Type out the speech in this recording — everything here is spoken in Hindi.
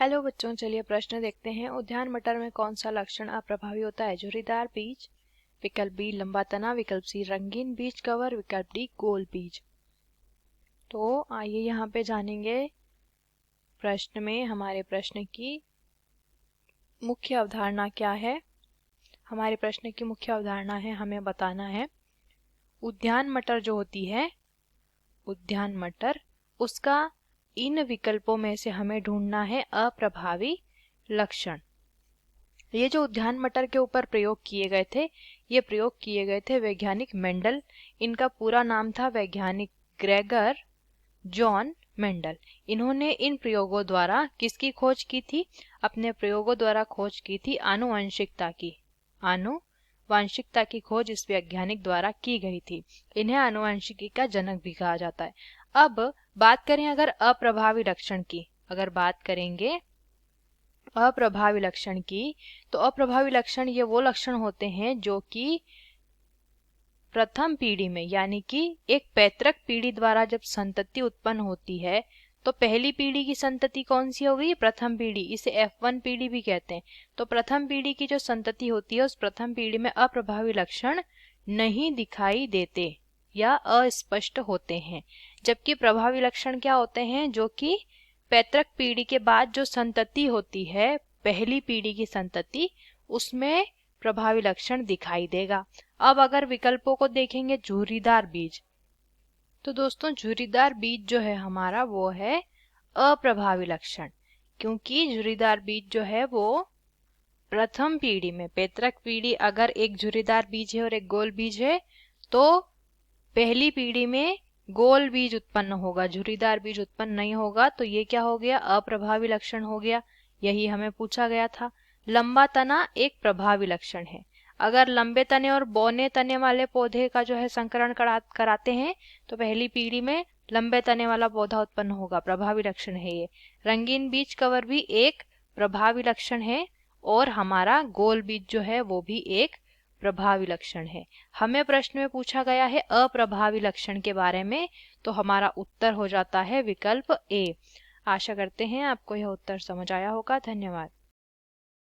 हेलो बच्चों, चलिए प्रश्न देखते हैं। उद्यान मटर में कौन सा लक्षण अप्रभावी होता है? झुर्रीदार बीज, विकल्प बी लंबा तना, विकल्प सी रंगीन बीज कवर, विकल्प डी गोल बीज। तो आइए यहाँ पे जानेंगे प्रश्न में हमारे प्रश्न की मुख्य अवधारणा क्या है। हमारे प्रश्न की मुख्य अवधारणा है, हमें बताना है उद्यान मटर जो होती है, उद्यान मटर, उसका इन विकल्पों में से हमें ढूंढना है अप्रभावी लक्षण। ये जो उद्यान मटर के ऊपर प्रयोग किए गए थे, ये प्रयोग किए गए थे वैज्ञानिक मेंडल। इनका पूरा नाम था वैज्ञानिक ग्रेगर जॉन मेंडल। इन्होंने इन प्रयोगों द्वारा किसकी खोज की थी? अपने प्रयोगों द्वारा खोज की थी आनुवंशिकता की। आनुवंशिकता की खोज इस वैज्ञानिक द्वारा की गई थी। इन्हें आनुवंशिकी का जनक भी कहा जाता है। अब बात करें अगर अप्रभावी लक्षण की, अगर बात करेंगे अप्रभावी लक्षण की, तो अप्रभावी लक्षण ये वो लक्षण होते हैं जो कि प्रथम पीढ़ी में, यानी कि एक पैतृक पीढ़ी द्वारा जब संतति उत्पन्न होती है, तो पहली पीढ़ी की संतति कौन सी हो गई? प्रथम पीढ़ी। इसे F1 पीढ़ी भी कहते हैं। तो प्रथम पीढ़ी की जो संतति होती है, उस प्रथम पीढ़ी में अप्रभावी लक्षण नहीं दिखाई देते या अस्पष्ट होते हैं। जबकि प्रभावी लक्षण क्या होते हैं? जो कि पैतृक पीढ़ी के बाद जो संतति होती है, पहली पीढ़ी की संतति, उसमें प्रभावी लक्षण दिखाई देगा। अब अगर विकल्पों को देखेंगे, झुर्रीदार बीज, तो दोस्तों झुर्रीदार बीज जो है हमारा, वो है अप्रभावी लक्षण, क्योंकि झुर्रीदार बीज जो है वो प्रथम पीढ़ी में, पैतृक पीढ़ी अगर एक झुर्रीदार बीज है और एक गोल बीज है, तो पहली पीढ़ी में गोल बीज उत्पन्न होगा, झुर्रीदार बीज उत्पन्न नहीं होगा। तो ये क्या हो गया? अप्रभावी लक्षण हो गया। यही हमें पूछा गया था। लंबा तना एक प्रभावी लक्षण है। अगर लंबे तने और बौने तने वाले पौधे का जो है संकरण कराते हैं, तो पहली पीढ़ी में लंबे तने वाला पौधा उत्पन्न होगा, प्रभावी लक्षण है ये। रंगीन बीज कवर भी एक प्रभावी लक्षण है, और हमारा गोल बीज जो है वो भी एक प्रभावी लक्षण है। हमें प्रश्न में पूछा गया है अप्रभावी लक्षण के बारे में, तो हमारा उत्तर हो जाता है विकल्प ए। आशा करते हैं आपको यह उत्तर समझ आया होगा। धन्यवाद।